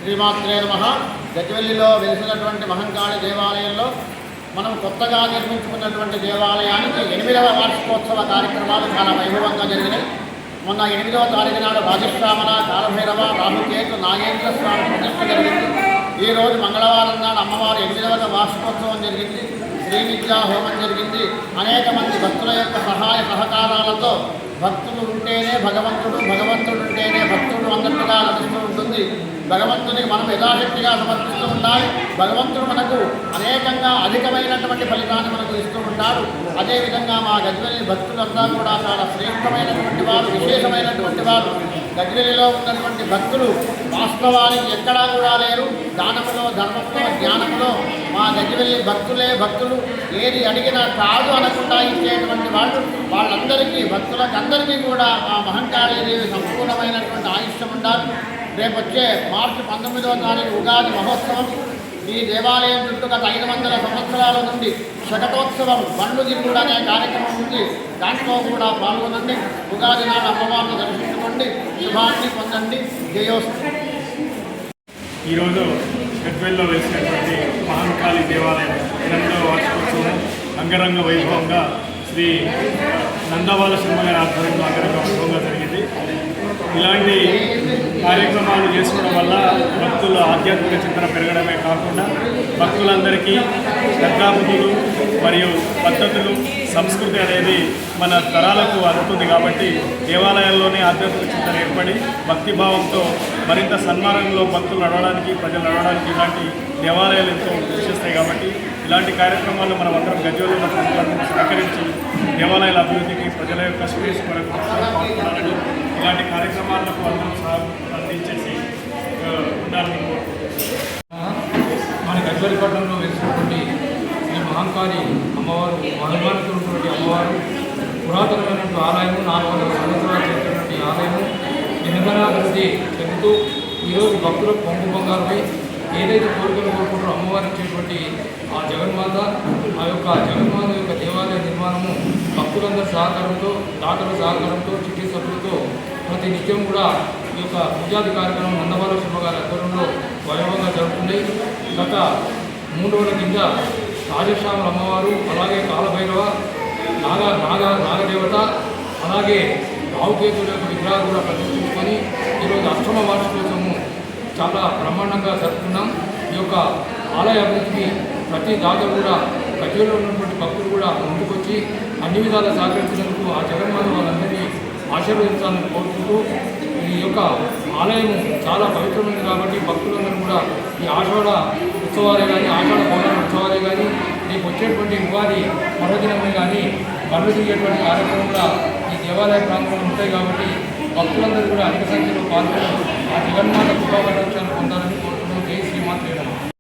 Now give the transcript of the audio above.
శ్రీమాత్రే నమః. గజ్వెల్లిలో వెలిసినటువంటి మహంకాళి దేవాలయంలో మనం కొత్తగా నిర్మించుకున్నటువంటి దేవాలయానికి 8వ వార్షికోత్సవ కార్యక్రమాలు చాలా వైభవంగా జరిగినాయి. మొన్న 8వ తారీఖు నాడు రాజశ్రామణ, కాలభైరవ, రాహుకేతు, నాగేంద్ర స్వామి ప్రతిష్ఠ జరిగింది. ఈరోజు మంగళవారం నాడు అమ్మవారి 8వ వార్షికోత్సవం జరిగింది. శ్రీ విద్యా హోమం జరిగింది. అనేక మంది భక్తుల యొక్క సహాయ సహకారాలతో భక్తులు ఉంటేనే భగవంతుడు, భగవంతుడు ఉంటేనే భక్తుడు అన్నట్టుగా లభిస్తూ ఉంటుంది. భగవంతునికి మనం యథాశక్తిగా సమర్పిస్తూ ఉండాలి. భగవంతుడు మనకు అనేకంగా అధికమైనటువంటి ఫలితాన్ని మనకు ఇస్తూ ఉంటాడు. అదేవిధంగా మా గజ్వెల్లి భక్తులంతా కూడా చాలా శ్రేష్టమైనటువంటి వారు, విశేషమైనటువంటి వారు. గజ్వెల్లిలో ఉన్నటువంటి భక్తులు వాస్తవానికి ఎక్కడా కూడా లేరు. దానములో, ధర్మంలో, జ్ఞానంలో మా గజ్వెల్లి భక్తులే భక్తులు. ఏది అడిగినా కాదు అనకుండా ఇచ్చేటువంటి వాళ్ళు. వాళ్ళందరికీ భక్తులకు అందరికీ కూడా మా మహంకాళీదేవి సంపూర్ణమైనటువంటి ఆయుష్యం ఉండాలి. రేపు వచ్చే మార్చి 19వ తారీఖు ఉగాది మహోత్సవం. ఈ దేవాలయం చుట్టూ గత 500 సంవత్సరాల నుండి శకటోత్సవం బండ్లు దిగుడు అనే కార్యక్రమం ఉంది. దాంట్లో కూడా పాల్గొనండి. ఉగాది నాడు అమ్మవారిని దర్శించుకోండి, శుభాన్ని పొందండి. జయోస్తు. ఈరోజు గజ్వెల్లో వెలిసినటువంటి మహంకాళి దేవాలయం 8వ వార్షికోత్సవం అంగరంగ వైభవంగా శ్రీ నందవాల సింహగారి ఆధ్వర్యంలో అంగరంగ వైభవంగా జరిగింది. ఇలాంటి కార్యక్రమాలు చేసుకోవడం వల్ల భక్తుల ఆధ్యాత్మిక చింతన పెరగడమే కాకుండా భక్తులందరికీ శ్రద్ధాబుద్ధులు మరియు పద్ధతులు, సంస్కృతి అనేది మన తరాలకు అందుతుంది. కాబట్టి దేవాలయాల్లోనే ఆధ్యాత్మిక చింతన ఏర్పడి భక్తిభావంతో మరింత సన్మానంలో భక్తులు నడవడానికి, ప్రజలు నడవడానికి ఇలాంటి దేవాలయాలు ఎంతో కృషి చేస్తాయి. కాబట్టి ఇలాంటి కార్యక్రమాల్లో మనం అందరం గజ్వెల్లో ఉన్న ప్రజలందరూ సహకరించి దేవాలయాల అభివృద్ధికి, ప్రజల యొక్క శ్రేయస్సు కొరకు పాల్గొనాలని, ఇలాంటి కార్యక్రమాలకు అందరూ అందించేసి ఉండాలని మన గజ్వెల్ పట్టణంలో వెలిసినటువంటి శ్రీ మహంకాళి అమ్మవారు, మహిమానటువంటి అమ్మవారు, పురాతనమైనటువంటి ఆలయము, 400 సంవత్సరాలు చేసినటువంటి ఆలయము నిరంతరాభివృద్ధి చెందుతూ ఈరోజు భక్తులకు పొంగు బంగారుపై ఏదైతే కోరికలు కోరుకుంటారో అమ్మవారు ఇచ్చేటువంటి ఆ జగన్మాత, ఆ యొక్క జగన్మాత యొక్క దేవాలయ నిర్మాణము భక్తులందరి సహకారంతో, దాతల సహకారంతో, చిట్టి సభ్యులతో ప్రతి నిత్యం కూడా ఈ యొక్క పూజాది కార్యక్రమం నందవాల సింహగారి ఆధ్వర్యంలో వైభవంగా జరుగుతుంది. గత 3 రోజుల కింద రాజశ్యామల అమ్మవారు, అలాగే కాలభైరవ, నాగదేవత, అలాగే రాహుకేతుల యొక్క విగ్రహాలు కూడా ప్రతిష్ఠించుకొని ఈరోజు 8వ వార్షికోత్సవము చాలా బ్రహ్మాండంగా జరుపుకున్నాం. ఈ యొక్క ఆలయ అభివృద్ధికి ప్రతి దాత కూడా, గజ్వెల్లో ఉన్నటువంటి భక్తులు కూడా ముందుకొచ్చి అన్ని విధాలా సహకరించినందుకు ఆ జగన్మాత వాళ్ళందరినీ ఆశీర్వదించాలని కోరుకుంటూ, ఈ యొక్క ఆలయం చాలా పవిత్రమైనది కాబట్టి భక్తులందరూ కూడా ఈ ఆషాఢ ఉత్సవాలే కానీ, ఆషాఢ పౌర్ణమి ఉత్సవాలే కానీ, రేపు వచ్చేటువంటి ఉగాది పర్వదినమే కానీ బండ్లు తిరిగేటువంటి కార్యక్రమం కూడా ఈ దేవాలయ ప్రాంతంలో ఉంటాయి. కాబట్టి భక్తులందరూ కూడా అధిక సంఖ్యలో పాల్గొని ఆ జగన్మాత కృపా కటాక్షాలు పొందాలని కోరుతున్నాం. జై శ్రీమాత్రే నమః.